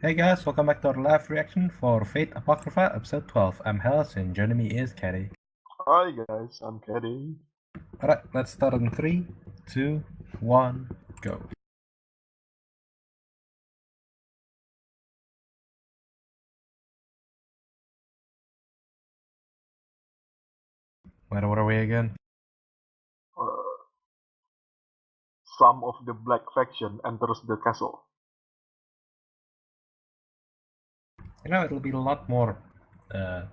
Hey guys, welcome back to our live reaction for Fate Apocrypha episode 12. I'm Hellas and joining me is Caddy. Hi guys, I'm Caddy. Alright, let's start in 3, 2, 1, go. Where were we again? Some of the black faction enters the castle. You know, it'll be a lot more why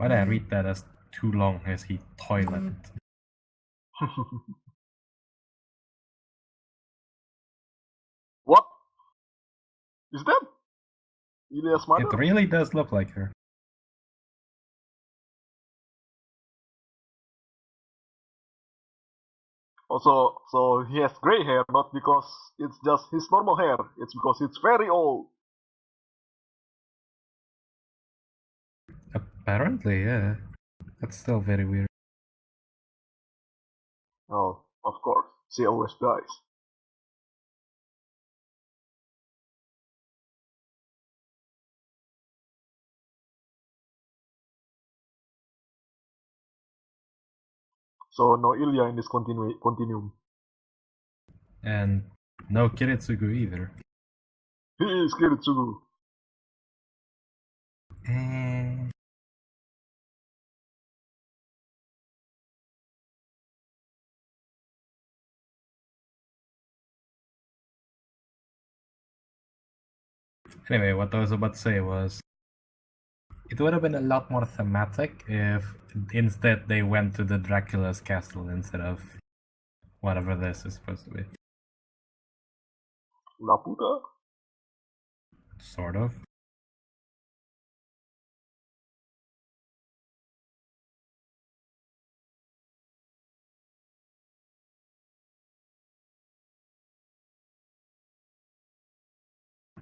did I read that as too long as he toilet? What? Is that Ilya's mother? It really does look like her. Also, so he has gray hair, not because it's just his normal hair, it's because it's very old. Apparently, yeah. That's still very weird. Oh, of course, she always dies. So no Ilya in this continuum. And no Kiritsugu either. He is Kiritsugu. Anyway, what I was about to say was it would have been a lot more thematic if instead they went to the Dracula's castle instead of whatever this is supposed to be. Laputa? Sort of.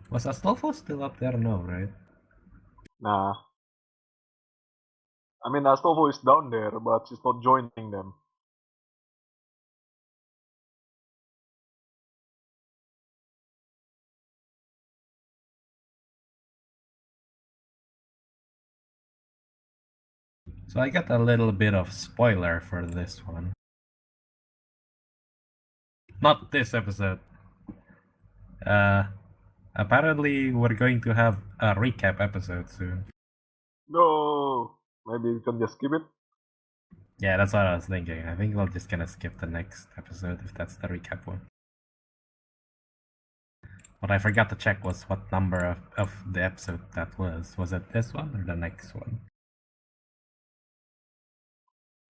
Was Astolfo still up there? No, right? Nah. I mean, Astolfo is down there, but she's not joining them. So I got a little bit of spoiler for this one. Not this episode. Apparently we're going to have a recap episode soon. No! Maybe we can just skip it? Yeah, that's what I was thinking. I think we're just gonna skip the next episode if that's the recap one. What I forgot to check was what number of the episode that was. Was it this one or the next one?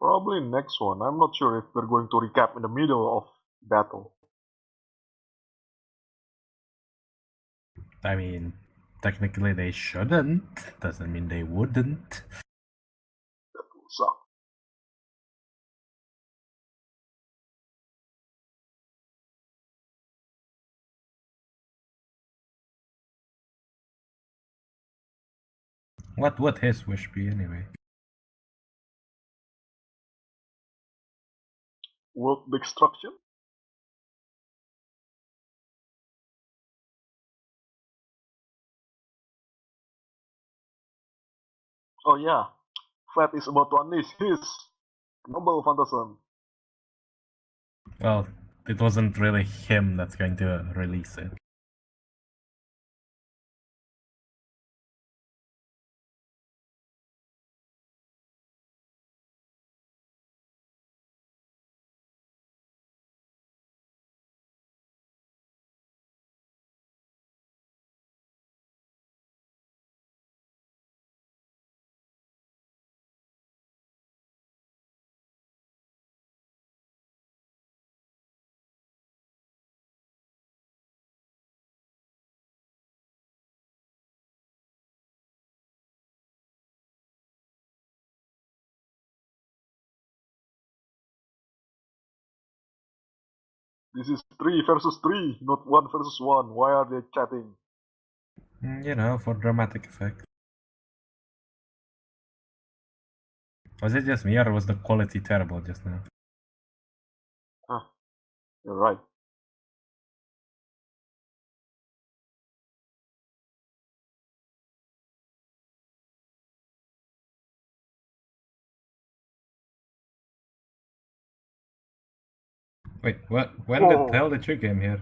Probably next one. I'm not sure if we're going to recap in the middle of battle. I mean, technically they shouldn't. Doesn't mean they wouldn't. That will suck. What would his wish be anyway? World destruction? Oh yeah, Fat is about to unleash his noble phantasm. Well, it wasn't really him that's going to release it. This is 3 versus 3, not 1 versus 1. Why are they chatting? You know, for dramatic effect. Was it just me or was the quality terrible just now? Ah, you're right. Wait, what? When the Whoa. hell did you came here?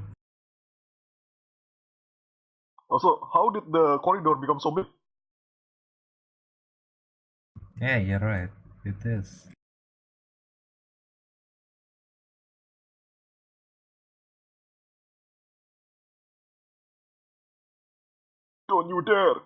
Also, how did the corridor become so big? Yeah, you're right. It is. Don't you dare!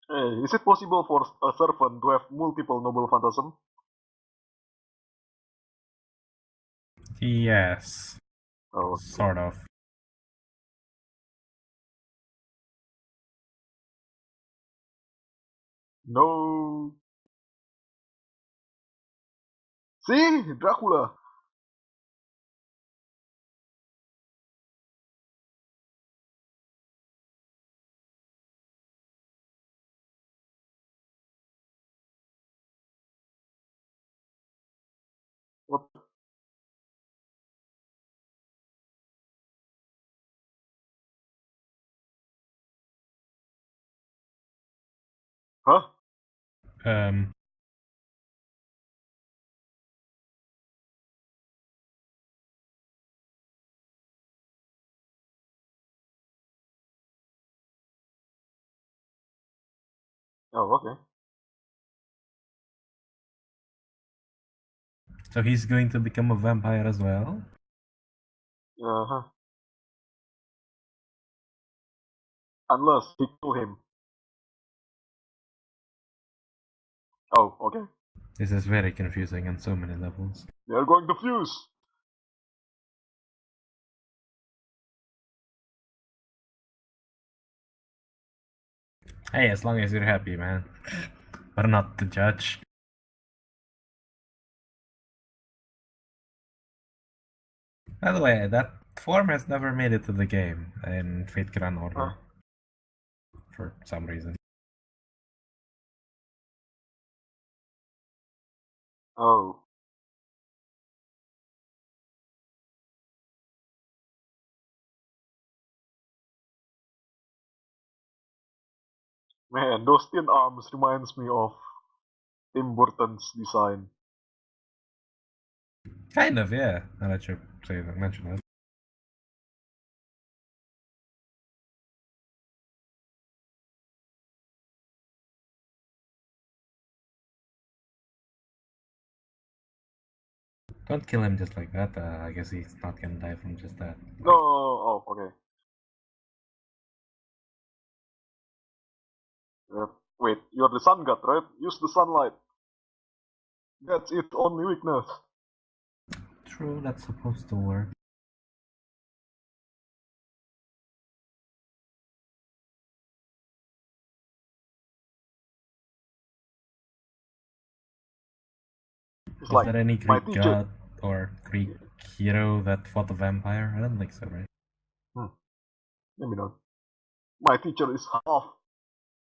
Hey, is it possible for a servant to have multiple noble phantasm? Yes, Oh, okay. sort of. No. See? Dracula! What? Huh? Um, Oh, okay. so he's going to become a vampire as well? Uh-huh. Unless he kill him. Oh, okay. This is very confusing on so many levels. They are going to fuse! Hey, as long as you're happy, man. We're not the judge. By the way, that form has never made it to the game in Fate Grand Huh? Order for some reason. Oh. Man, those thin arms reminds me of Tim Burton's design. Kind of, yeah. Now that you say that, mention that. Don't kill him just like that. I guess he's not gonna die from just that. No, oh, okay. Wait, you're the sun god, right? Use the sunlight. That's its only weakness. True, that's supposed to work. It's Was like, there any my Greek teacher. god or Greek hero that fought a vampire? I don't think so, right? Hmm, maybe not. My teacher is half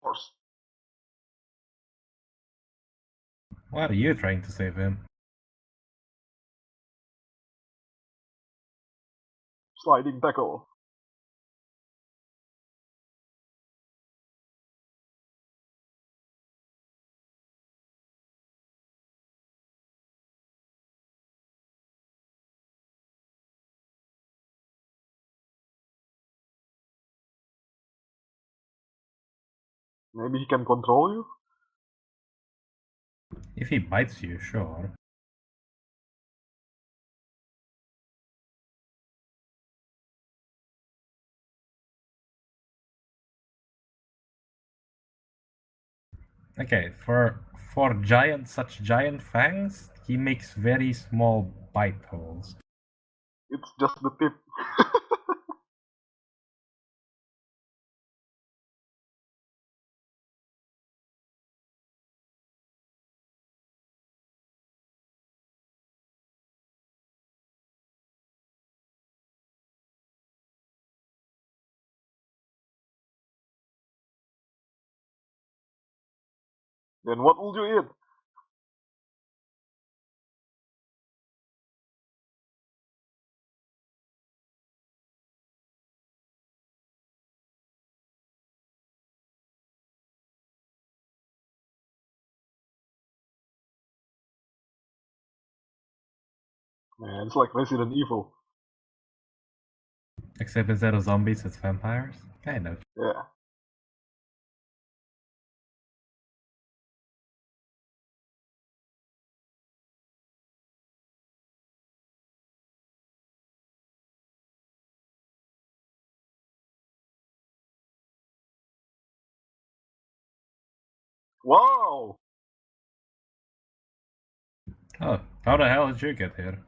horse. Why are you trying to save him? Sliding tackle. Maybe he can control you? If he bites you, sure. Okay, for such giant fangs, he makes very small bite holes. It's just the tip. Then what would you eat? Man, it's like Resident Evil. Except instead of zombies, it's vampires. Kind of. Yeah. Wow! Oh, how the hell did you get here?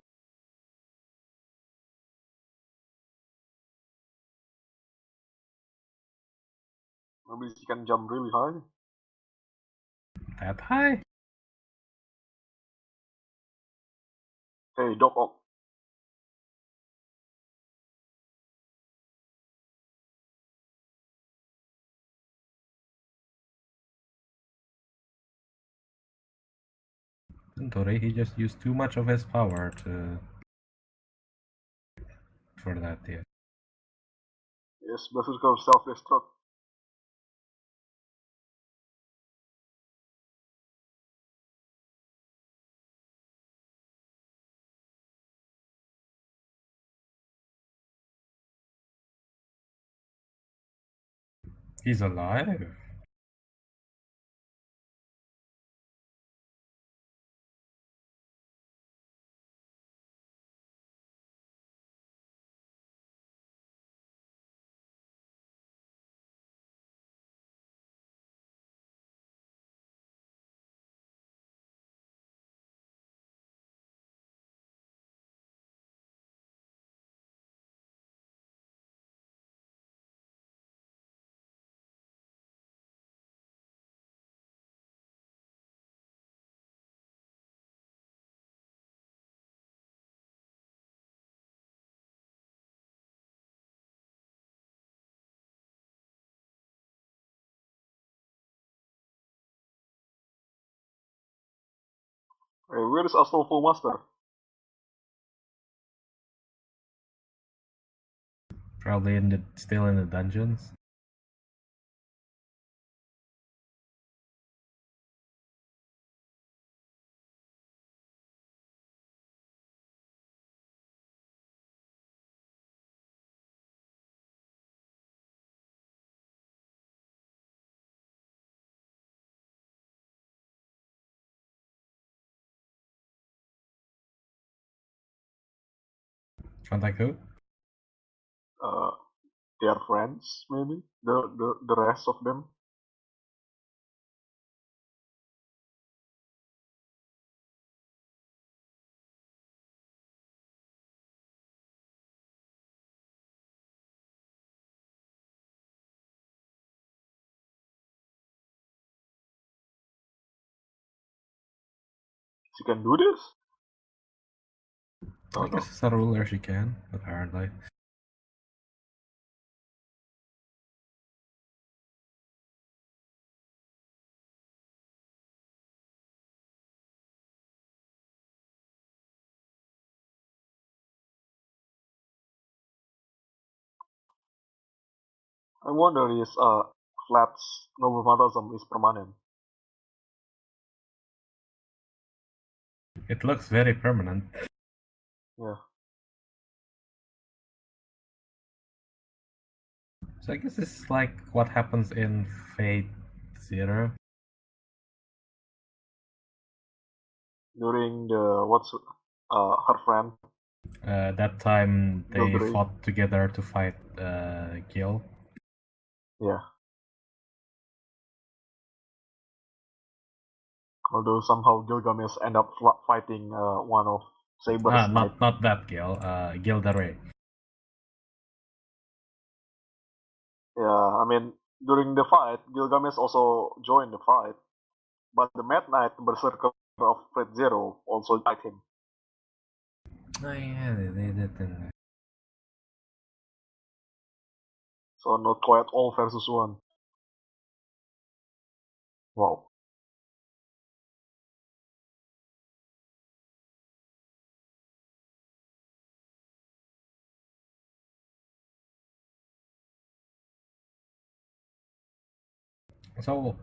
Maybe she can jump really high. That high? Hey, Doc Ock. Don't worry, he just used too much of his power for that, yeah. Yes, Berserker self-destruct. He's alive. Hey, where is Astolfo Master? Probably still in the dungeons. Contact who? Uh, their friends, maybe? The rest of them? She can do this? Oh I no. guess as a ruler she can, apparently. I wonder if Flat's noble phantasm is permanent. It looks very permanent. Yeah. So I guess it's like what happens in Fate Zero. During the what's her friend That time they Gilderay. fought together to fight Gil. Yeah. Although somehow Gilgamesh end up fighting one of Saber's knight. Not that Gil. Gilderay. Yeah, I mean during the fight, Gilgamesh also joined the fight, but the Mad Knight Berserker of Fate Zero also died him. Oh yeah, they did. So not quite all versus one. Wow. So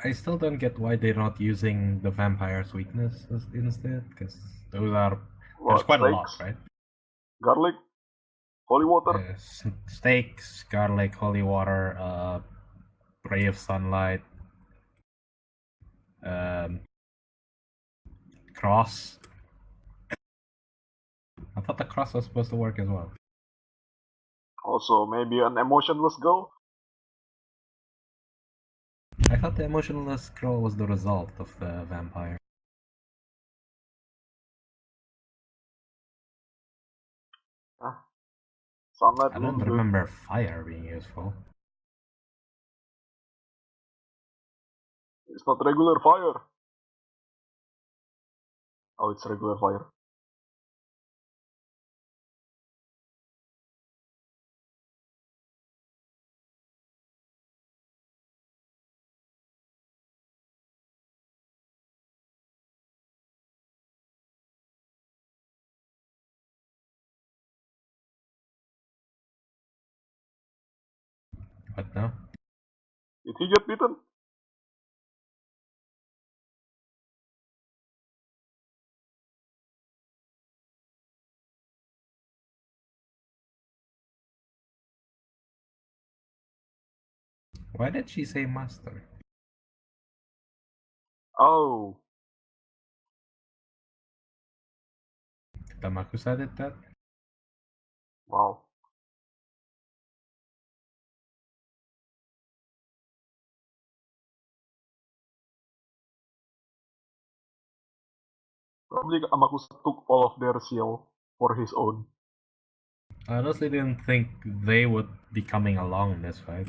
I still don't get why they're not using the vampire's weakness instead, because those are there's What, quite a lot, steaks? right? Garlic? Holy water? Steaks, garlic, holy water, ray of sunlight, um, cross. I thought the cross was supposed to work as well. Also, maybe an emotionless girl? I thought the emotionless scroll was the result of the vampire. Ah, sunlight I will don't be good. remember fire being useful. It's not regular fire. Oh, it's regular fire. But no. Did he get bitten? Why did she say master? Oh, Tamakusa did that? wow. Probably Amakusa took all of their seal for his own. I honestly didn't think they would be coming along in this fight.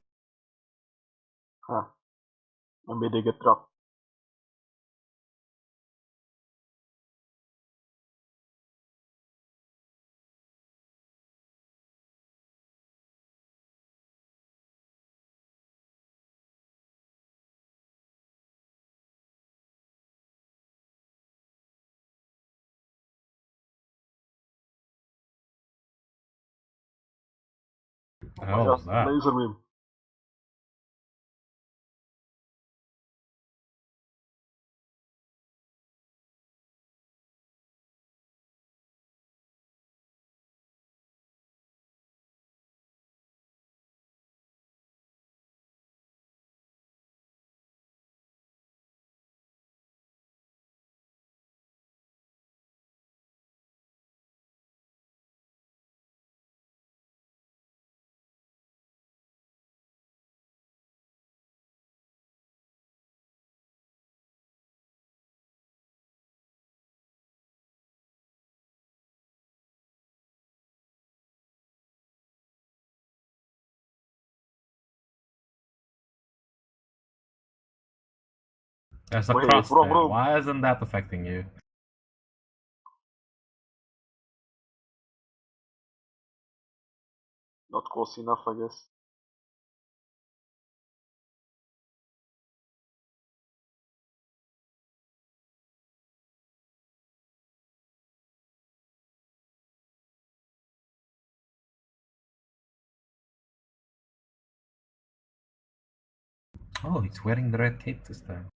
Huh. Maybe they get dropped. Oh What the my hell god, was that? laser beam. There's a Wait, cross wrong there. room. Why isn't that affecting you? Not close enough, I guess. Oh, he's wearing the red cape this time.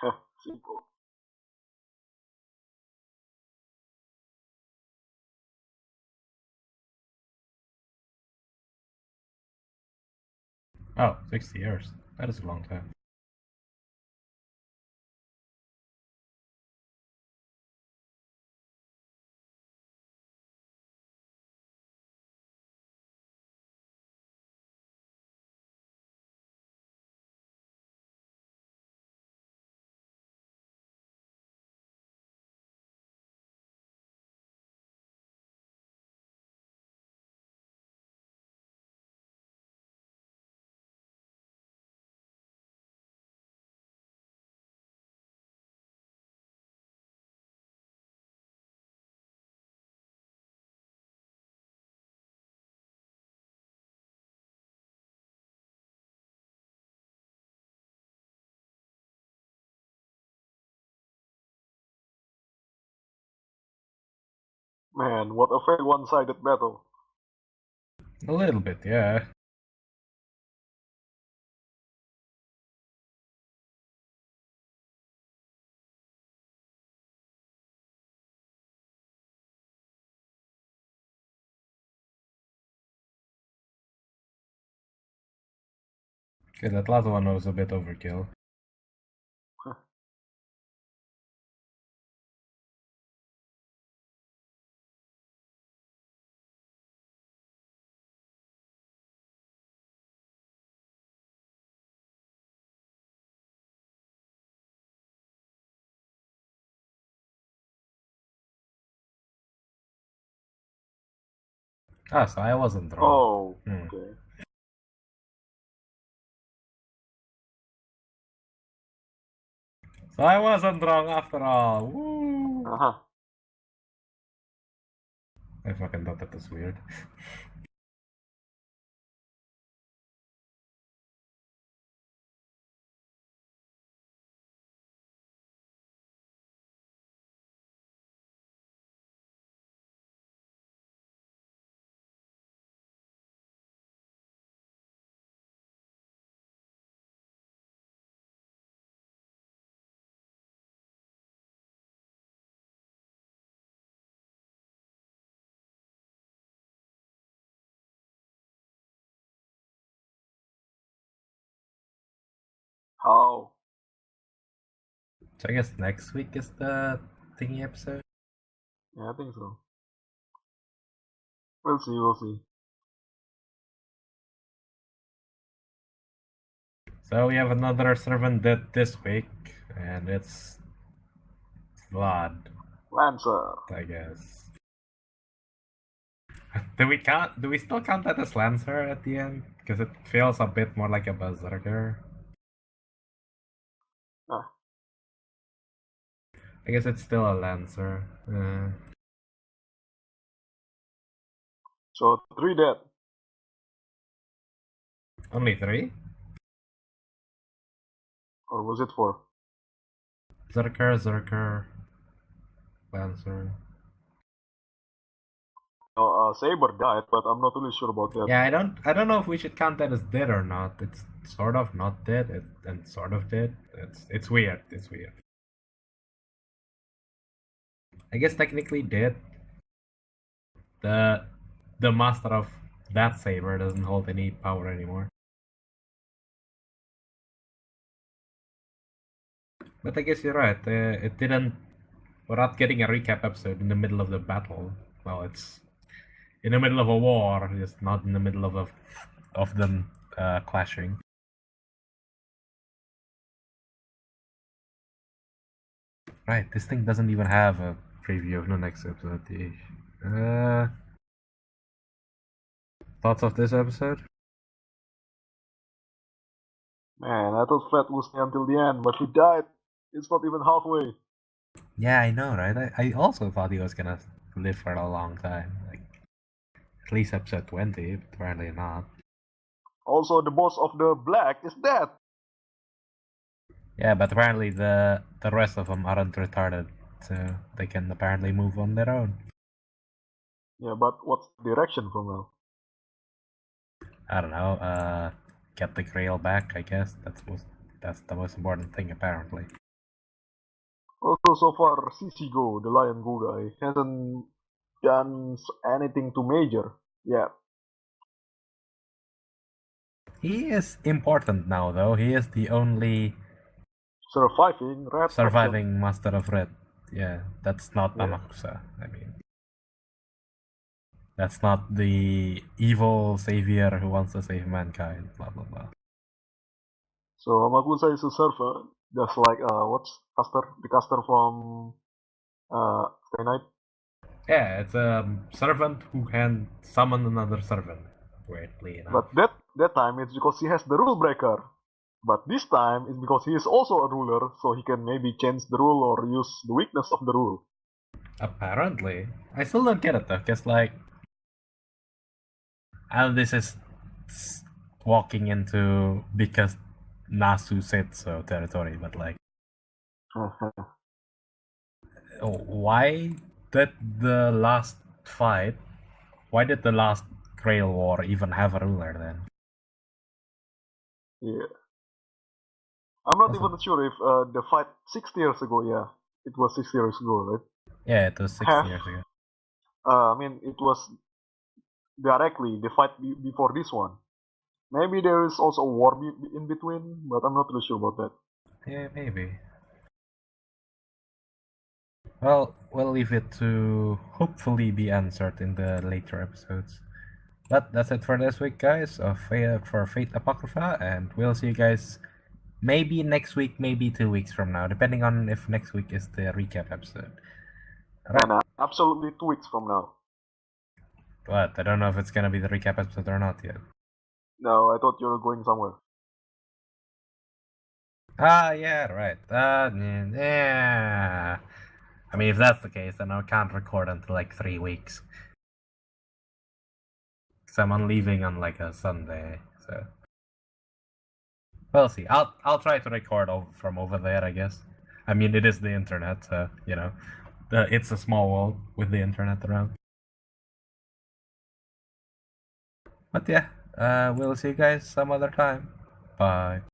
Heh, simple. Oh, 60 years. That is a long time. Man, what a very one-sided battle. A little bit, yeah. Okay, that last one was a bit overkill. Ah, so I wasn't wrong. Oh, Hmm. okay. So I wasn't wrong after all. Woo! Uh-huh. I fucking thought that was weird. How? So I guess next week is the thingy episode. Yeah, I think so. We'll see, we'll see. So we have another servant dead this week, and it's Vlad, Lancer. I guess. Do we count? Do we still count that as Lancer at the end? Because it feels a bit more like a berserker. Ah, I guess it's still a Lancer. so 3 dead. Only 3? Or was it 4? Zerker, Lancer. No, Saber died, but I'm not really sure about that. Yeah, I don't know if we should count that as dead or not. It's sort of not dead, and sort of dead. It's weird. It's weird. I guess technically dead. The the master of that saber doesn't hold any power anymore. But I guess you're right. It didn't. We're not getting a recap episode in the middle of the battle. Well, it's in the middle of a war, just not in the middle of them clashing. Right, this thing doesn't even have a preview of the next episode. Uh, Thoughts of this episode? Man, I thought Fred would stay until the end, but he died. It's not even halfway. Yeah, I know, right? I also thought he was gonna live for a long time, like at least episode 20, but apparently not. Also, the boss of the Black is dead. Yeah, but apparently the rest of them aren't retarded, so they can apparently move on their own. Yeah, but what's the direction from now? I don't know. Get the Grail back. I guess that's the most important thing apparently. Also, so far, Go, the Lion Go guy, hasn't done anything too major yet. He is important now, though. He is the only Surviving Red Faction. surviving Master of Red. Yeah, that's not Yeah. Amakusa. I mean, that's not the evil savior who wants to save mankind. Blah blah blah. So Amakusa is a server, just like what's caster, the caster from Stay Night. Yeah, it's a servant who can summon another servant. Weirdly enough. But that time it's because he has the rule breaker. But this time it's because he is also a ruler, so he can maybe change the rule or use the weakness of the rule. Apparently, I still don't get it though, because like, and this is walking into because Nasu said so territory, but like, why? did the last fight? Why did the last Grail War even have a ruler then? Yeah. I'm not Also, even sure if the fight 60 years ago, yeah, it was 60 years ago, right? yeah, it was 60 Have, years ago. I mean, it was directly the fight before this one. Maybe there is also a war in between, but I'm not really sure about that. Yeah, maybe. Well, we'll leave it to hopefully be answered in the later episodes. But that's it for this week, guys, for Fate Apocrypha, and we'll see you guys maybe next week, maybe 2 weeks from now, depending on if next week is the recap episode. Alright, And absolutely 2 weeks from now. but I don't know if it's gonna be the recap episode or not yet. No, I thought you were going somewhere. Ah, yeah, right. Yeah. I mean, if that's the case, then I can't record until like 3 weeks. Because I'm leaving on like a Sunday, so. We'll see. I'll try to record from over there, I guess. I mean, it is the internet, so it's a small world with the internet around. But yeah, we'll see you guys some other time. Bye.